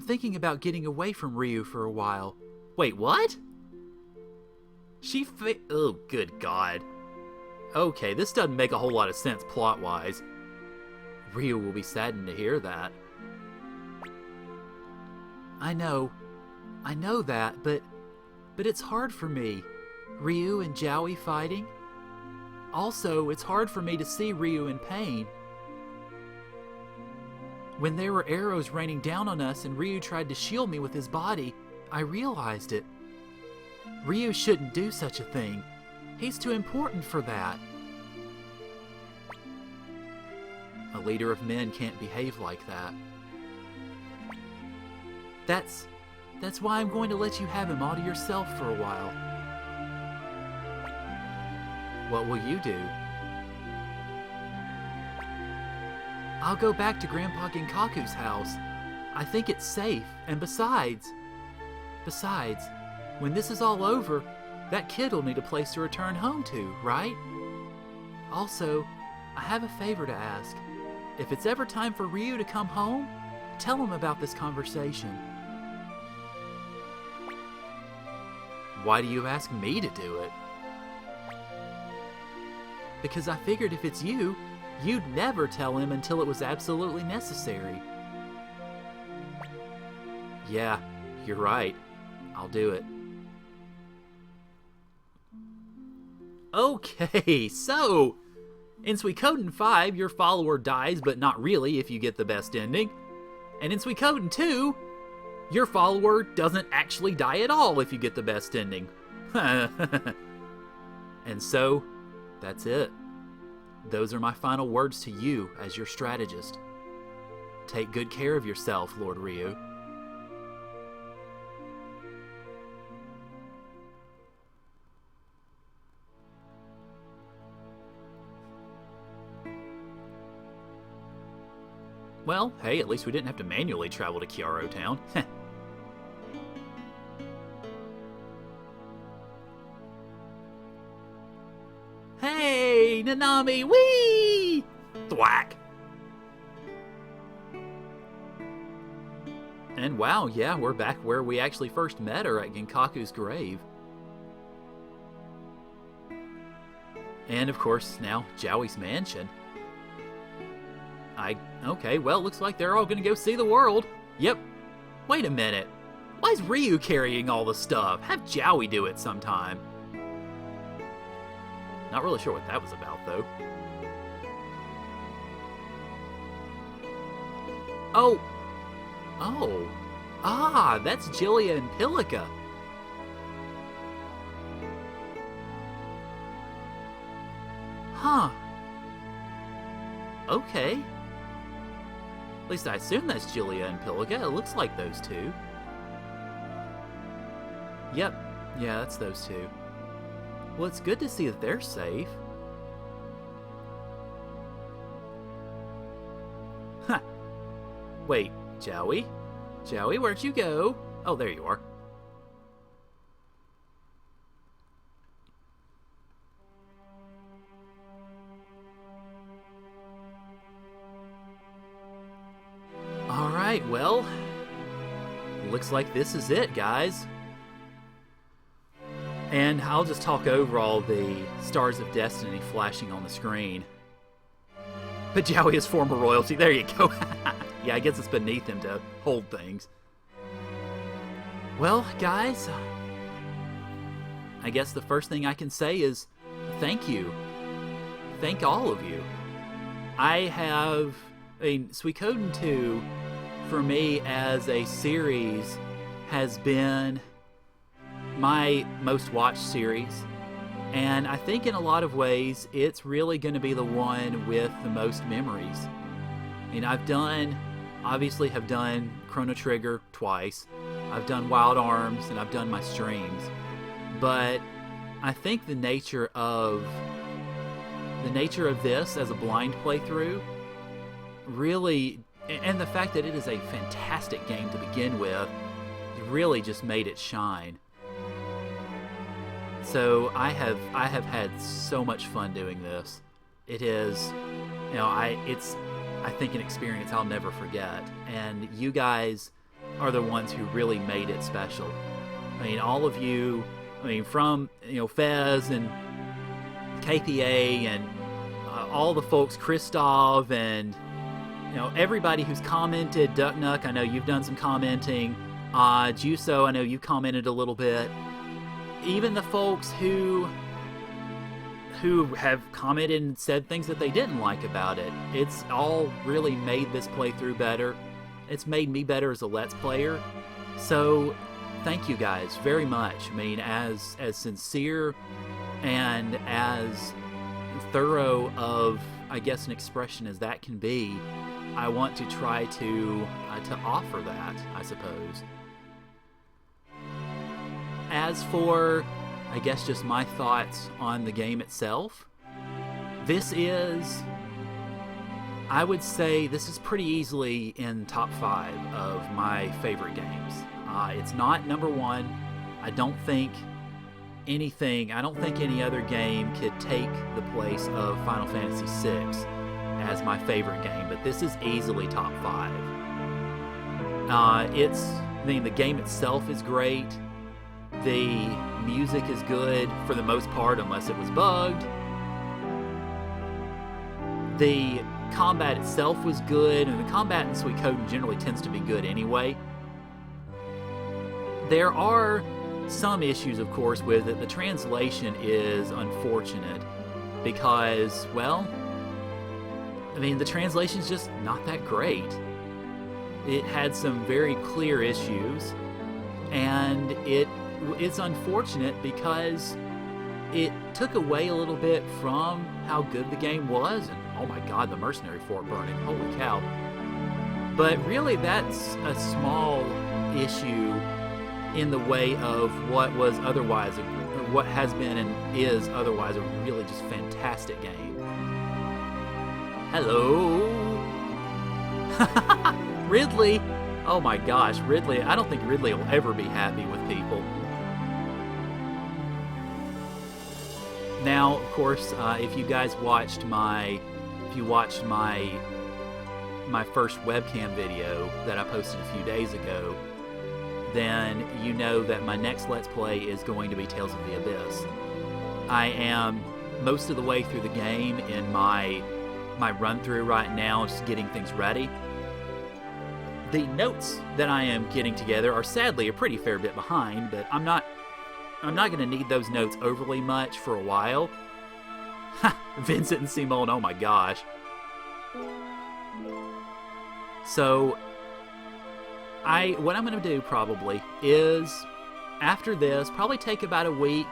thinking about getting away from Ryu for a while. Wait, what? Oh, good God. Okay, this doesn't make a whole lot of sense plot-wise. Ryu will be saddened to hear that. I know that, but it's hard for me. Ryu and Jowie fighting. Also, it's hard for me to see Ryu in pain. When there were arrows raining down on us and Ryu tried to shield me with his body, I realized it. Ryu shouldn't do such a thing. He's too important for that. A leader of men can't behave like that. That's why I'm going to let you have him all to yourself for a while. What will you do? I'll go back to Grandpa Ginkaku's house. I think it's safe, and besides, when this is all over, that kid will need a place to return home to, right? Also, I have a favor to ask. If it's ever time for Ryu to come home, tell him about this conversation. Why do you ask me to do it? Because I figured if it's you, you'd never tell him until it was absolutely necessary. Yeah, you're right. I'll do it. Okay, so in Suikoden 5, your follower dies, but not really if you get the best ending. And in Suikoden 2, your follower doesn't actually die at all if you get the best ending. And so, that's it. Those are my final words to you as your strategist. Take good care of yourself, Lord Ryu. Well, hey, at least we didn't have to manually travel to Chiaro Town. Hey, Nanami, whee! Thwack! And wow, yeah, we're back where we actually first met her, at Genkaku's grave. And of course, now, Joey's mansion. Okay, well, looks like they're all gonna go see the world. Yep. Wait a minute. Why is Ryu carrying all the stuff? Have Joey do it sometime. Not really sure what that was about, though. Oh. Oh. Ah, that's Jillia and Pilika. Huh. Okay. At least I assume that's Jillia and Pilika. It looks like those two. Yep. Yeah, that's those two. Well, it's good to see that they're safe. Huh. Wait, Joey? Joey, where'd you go? Oh, there you are. Alright, well, looks like this is it, guys. And I'll just talk over all the Stars of Destiny flashing on the screen. But Joey is former royalty. There you go. Yeah, I guess it's beneath him to hold things. Well, guys, I guess the first thing I can say is thank you. Thank all of you. Suikoden 2, for me as a series, has been my most watched series. And I think in a lot of ways, it's really going to be the one with the most memories. I mean, obviously have done Chrono Trigger twice. I've done Wild Arms, and I've done my streams. But I think the nature of this as a blind playthrough really, and the fact that it is a fantastic game to begin with, really just made it shine. So I have had so much fun doing this. It is, it's I think an experience I'll never forget. And you guys are the ones who really made it special. I mean, all of you, from Fez and KPA and all the folks, Christoph and everybody who's commented. Ducknuck, I know you've done some commenting. Juso, I know you commented a little bit. Even the folks who have commented and said things that they didn't like about it. It's all really made this playthrough better. It's made me better as a Let's Player. So, thank you guys very much. I mean, as sincere and as thorough of, I guess, an expression as that can be, I want to try to offer that, I suppose. As for, I guess, just my thoughts on the game itself, I would say this is pretty easily in top 5 of my favorite games. It's not number 1. I don't think any other game could take the place of Final Fantasy VI as my favorite game, but this is easily top 5. The game itself is great. The music is good for the most part, unless it was bugged. The combat itself was good, and the combat in Suikoden generally tends to be good anyway. There are some issues, of course, with it. The translation is unfortunate because, well, I mean, the translation's just not that great. It had some very clear issues, and it's unfortunate because it took away a little bit from how good the game was, and oh my god, the mercenary fort burning, holy cow. But really, that's a small issue in the way of what was otherwise, or what has been and is otherwise a really just fantastic game. Hello? Ridley! Oh my gosh, Ridley, I don't think Ridley will ever be happy with people. Now, of course, if you guys watched my first webcam video that I posted a few days ago, then you know that my next Let's Play is going to be Tales of the Abyss. I am most of the way through the game in my run-through right now, just getting things ready. The notes that I am getting together are sadly a pretty fair bit behind, but I'm not going to need those notes overly much for a while. Ha! Vincent and Simone, oh my gosh. So, what I'm going to do probably is, after this, probably take about a week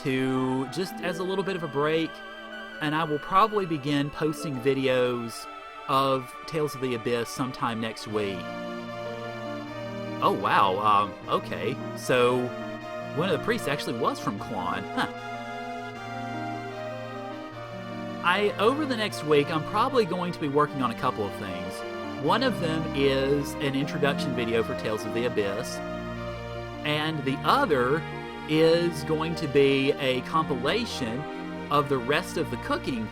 to, just as a little bit of a break, and I will probably begin posting videos of Tales of the Abyss sometime next week. Oh wow, okay, so one of the priests actually was from Klon, huh. Over the next week, I'm probably going to be working on a couple of things. One of them is an introduction video for Tales of the Abyss, and the other is going to be a compilation of the rest of the cooking,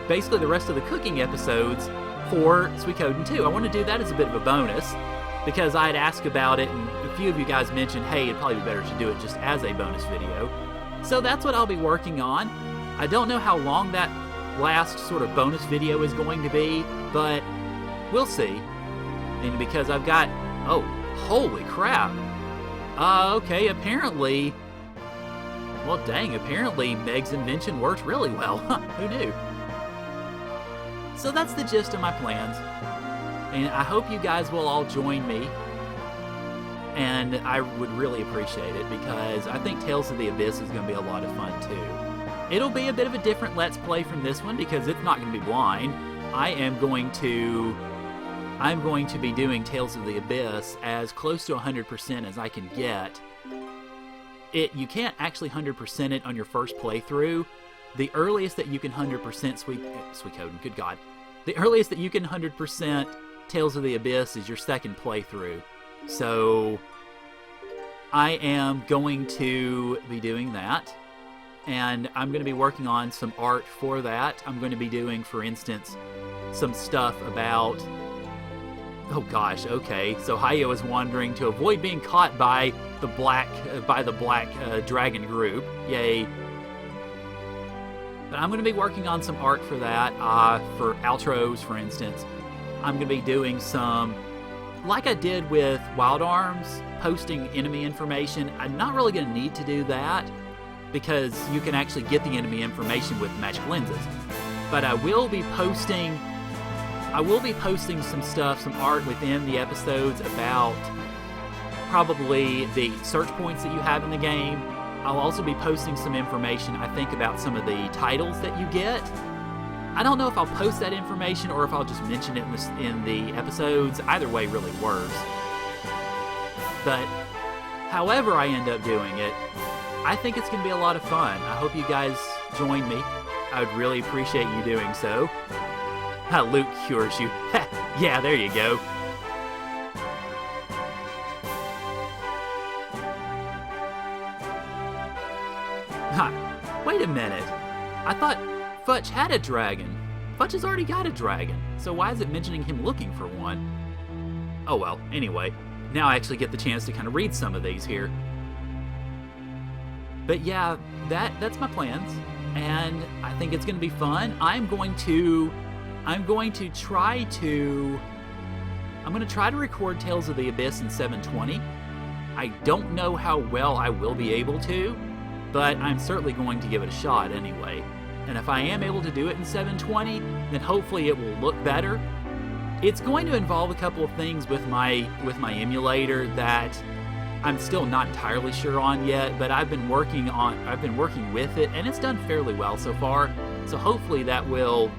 basically the rest of the cooking episodes for Suikoden 2. I want to do that as a bit of a bonus, because I had asked about it, and a few of you guys mentioned, hey, it'd probably be better to do it just as a bonus video. So that's what I'll be working on. I don't know how long that last sort of bonus video is going to be, but we'll see. And because I've got... oh, holy crap. Okay, apparently... well, dang, apparently Meg's invention worked really well. Who knew? So that's the gist of my plans. And I hope you guys will all join me. And I would really appreciate it, because I think Tales of the Abyss is going to be a lot of fun too. It'll be a bit of a different Let's Play from this one, because it's not going to be blind. I'm going to be doing Tales of the Abyss as close to 100% as I can get. You can't actually 100% it on your first playthrough. The earliest that you can 100% Suikoden, good God. The earliest that you can 100% Tales of the Abyss is your second playthrough. So I am going to be doing that, and I'm going to be working on some art for that. I'm going to be doing, for instance, some stuff about... oh gosh, okay. So Hayo is wandering to avoid being caught by the black dragon group. Yay. But I'm going to be working on some art for that, for outros, for instance. I'm going to be doing some, like I did with Wild Arms, posting enemy information. I'm not really going to need to do that, because you can actually get the enemy information with magic lenses. But I will be posting some stuff, some art within the episodes about probably the search points that you have in the game. I'll also be posting some information, I think, about some of the titles that you get. I don't know if I'll post that information or if I'll just mention it in the episodes. Either way really works. But however I end up doing it, I think it's going to be a lot of fun. I hope you guys join me. I would really appreciate you doing so. Luke cures you. Yeah, there you go. Wait a minute. I thought Futch had a dragon. Futch has already got a dragon. So why is it mentioning him looking for one? Oh well, anyway. Now I actually get the chance to kind of read some of these here. But yeah, that's my plans, and I think it's going to be fun. I'm going to try to record Tales of the Abyss in 720. I don't know how well I will be able to, but I'm certainly going to give it a shot anyway. And if I am able to do it in 720, then hopefully it will look better. It's going to involve a couple of things with my emulator that I'm still not entirely sure on yet, but I've been working with it, and it's done fairly well so far. So hopefully that will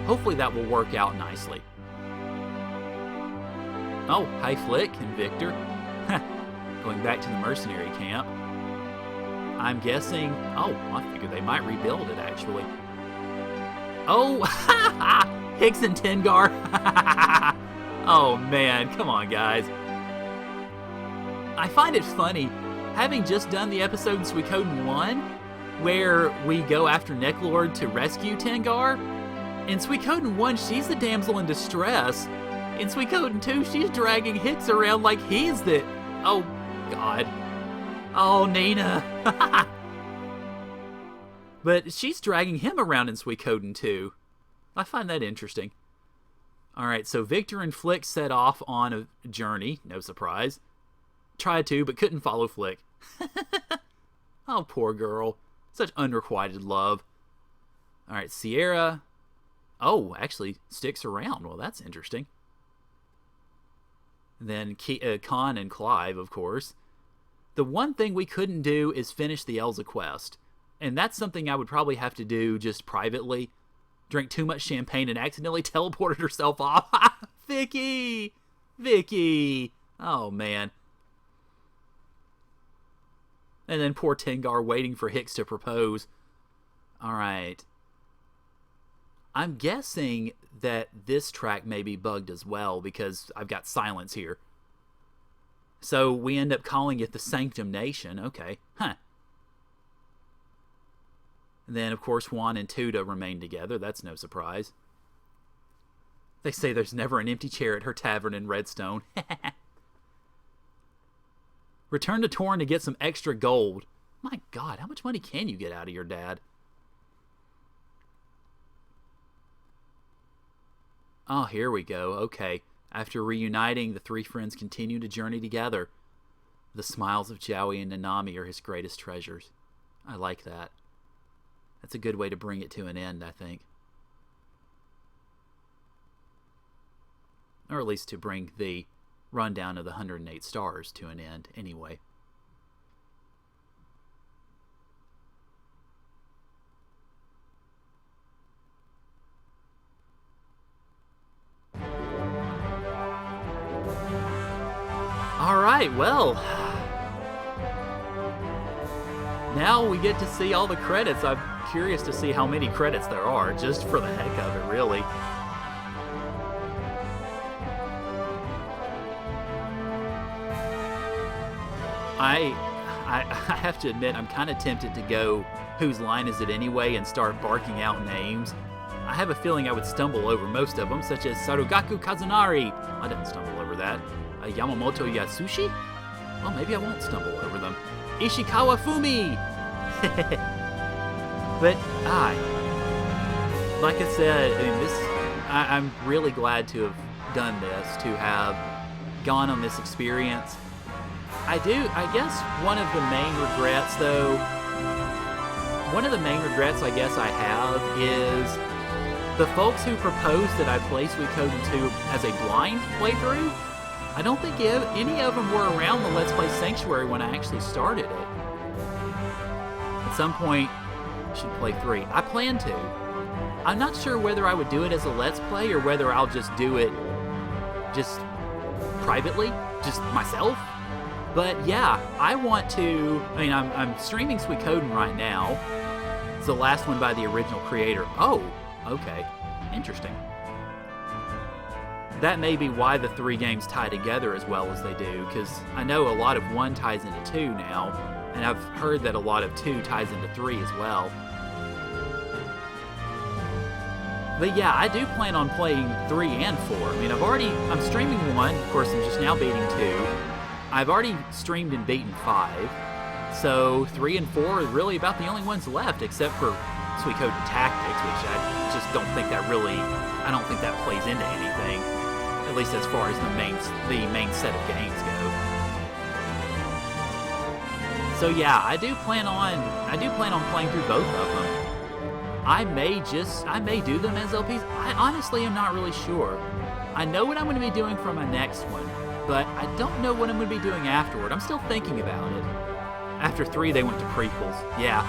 work out nicely. Oh, hi Flick and Victor. Going back to the mercenary camp. I'm guessing... Oh, I figured they might rebuild it, actually. Oh, Hicks and Tengar. Oh, man. Come on, guys. I find it funny, having just done the episode in Suikoden 1, where we go after Necklord to rescue Tengar. In Suikoden 1, she's the damsel in distress. In Suikoden 2, she's dragging Hicks around like he's the... Oh, God. Oh, Nina. But she's dragging him around in Suikoden 2. I find that interesting. Alright, so Victor and Flick set off on a journey. No surprise. Tried to, but couldn't follow Flick. Oh, poor girl. Such unrequited love. Alright, Sierra. Oh, actually sticks around. Well, that's interesting. And then Khan and Clive, of course. The one thing we couldn't do is finish the Elsa quest. And that's something I would probably have to do just privately. Drank too much champagne and accidentally teleported herself off. Vicky! Vicky! Oh, man. And then poor Tengar waiting for Hicks to propose. Alright. I'm guessing that this track may be bugged as well because I've got silence here. So we end up calling it the Sanctum Nation. Okay. Huh. And then, of course, Juan and Tuda remain together. That's no surprise. They say there's never an empty chair at her tavern in Redstone. Return to Torn to get some extra gold. My God, how much money can you get out of your dad? Oh, here we go. Okay. After reuniting, the three friends continue to journey together. The smiles of Joey and Nanami are his greatest treasures. I like that. That's a good way to bring it to an end, I think. Or at least to bring the rundown of the 108 stars to an end, anyway. Alright, well, now we get to see all the credits. I'm curious to see how many credits there are, just for the heck of it, really. I have to admit, I'm kind of tempted to go, whose line is it anyway, and start barking out names. I have a feeling I would stumble over most of them, such as Sarugaku Kazunari. I didn't stumble over that. Yamamoto Yasushi? Well, maybe I won't stumble over them. Ishikawa Fumi! But, like I said, I mean, I'm really glad to have done this, to have gone on this experience. I guess one of the main regrets, I guess I have is the folks who proposed that I play Suikoden 2 as a blind playthrough. I don't think any of them were around the Let's Play Sanctuary when I actually started it. At some point, I should play 3. I plan to. I'm not sure whether I would do it as a Let's Play or whether I'll just do it just privately, just myself. But yeah, I want to... I mean, I'm streaming Suikoden right now. It's the last one by the original creator. Oh, okay. Interesting. That may be why the 3 games tie together as well as they do, because I know a lot of 1 ties into 2 now, and I've heard that a lot of 2 ties into 3 as well. But yeah, I do plan on playing 3 and 4. I mean, I'm streaming 1, of course I'm just now beating 2. I've already streamed and beaten 5. So 3 and 4 are really about the only ones left, except for Suikoden Tactics, which I just don't think that plays into anything, at least as far as the main set of games go. So yeah, I do plan on playing through both of them. I may do them as LPs. I honestly am not really sure. I know what I'm going to be doing for my next one, but I don't know what I'm going to be doing afterward. I'm still thinking about it. After 3, they went to prequels. Yeah.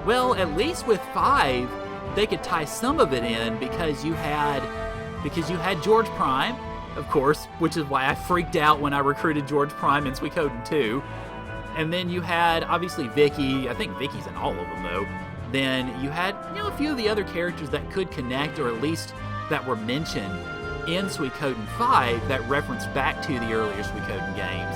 Well, at least with 5, they could tie some of it in because you had George Prime, of course, which is why I freaked out when I recruited George Prime in Suikoden 2. And then you had, obviously, Vicky. I think Vicky's in all of them, though. Then you had, a few of the other characters that could connect, or at least that were mentioned in Suikoden 5 that referenced back to the earlier Suikoden games.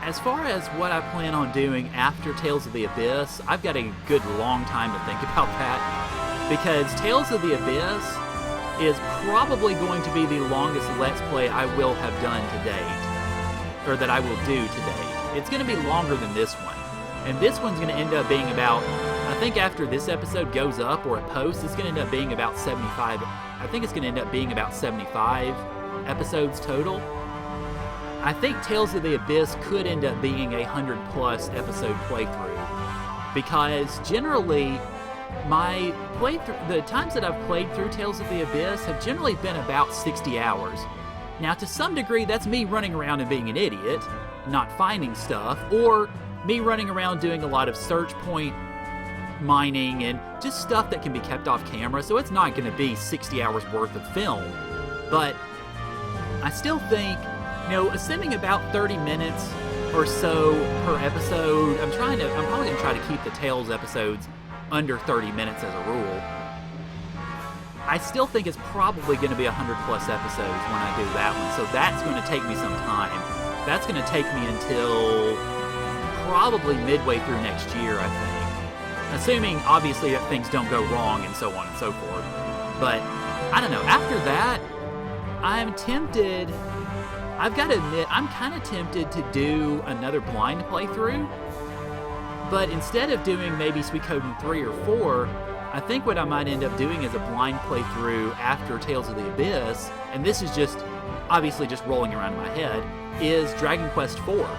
As far as what I plan on doing after Tales of the Abyss, I've got a good long time to think about that, because Tales of the Abyss is probably going to be the longest Let's Play I will have done to date, or that I will do to date. It's going to be longer than this one, and this one's going to end up being about, I think after this episode goes up or it posts, it's going to end up being about 75, I think it's going to end up being about 75 episodes total. I think Tales of the Abyss could end up being a 100+ episode playthrough, because generally my playthrough, the times that I've played through Tales of the Abyss have generally been about 60 hours. Now, to some degree, that's me running around and being an idiot, not finding stuff, or me running around doing a lot of search point mining and just stuff that can be kept off camera, so it's not going to be 60 hours worth of film. But I still think, assuming about 30 minutes or so per episode, I'm probably going to try to keep the Tales episodes under 30 minutes as a rule. I still think it's probably going to be 100+ episodes when I do that one, so that's going to take me some time. That's going to take me until probably midway through next year, I think. Assuming, obviously, that things don't go wrong and so on and so forth. But, I don't know, after that, I'm tempted, I've got to admit, I'm kind of tempted to do another blind playthrough. But instead of doing maybe Suikoden 3 or 4, I think what I might end up doing is a blind playthrough after Tales of the Abyss, and this is just, obviously just rolling around in my head, is Dragon Quest 4.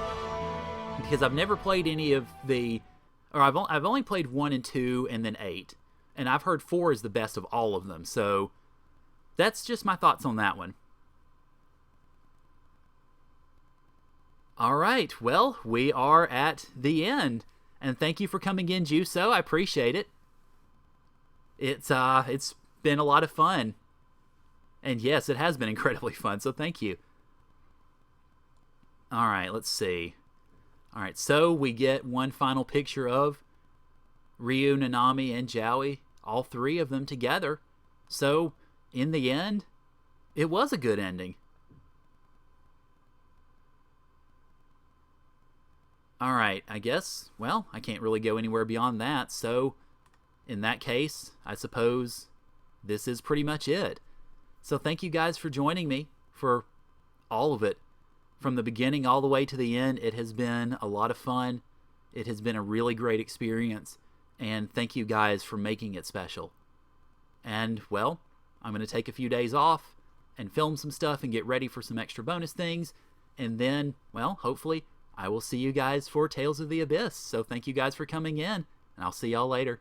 Because I've never played any of the, or I've only played 1 and 2 and then 8. And I've heard 4 is the best of all of them, so that's just my thoughts on that one. Alright, well, we are at the end. And thank you for coming in, Juso. I appreciate it. It's been a lot of fun. And yes, it has been incredibly fun, so thank you. Alright, let's see. Alright, so we get one final picture of Ryu, Nanami, and Jowie. All 3 of them together. So, in the end, it was a good ending. Alright, I guess, well, I can't really go anywhere beyond that, so in that case, I suppose this is pretty much it. So thank you guys for joining me for all of it. From the beginning all the way to the end, it has been a lot of fun. It has been a really great experience, and thank you guys for making it special. And, well, I'm going to take a few days off and film some stuff and get ready for some extra bonus things, and then, well, hopefully I will see you guys for Tales of the Abyss. So thank you guys for coming in, and I'll see y'all later.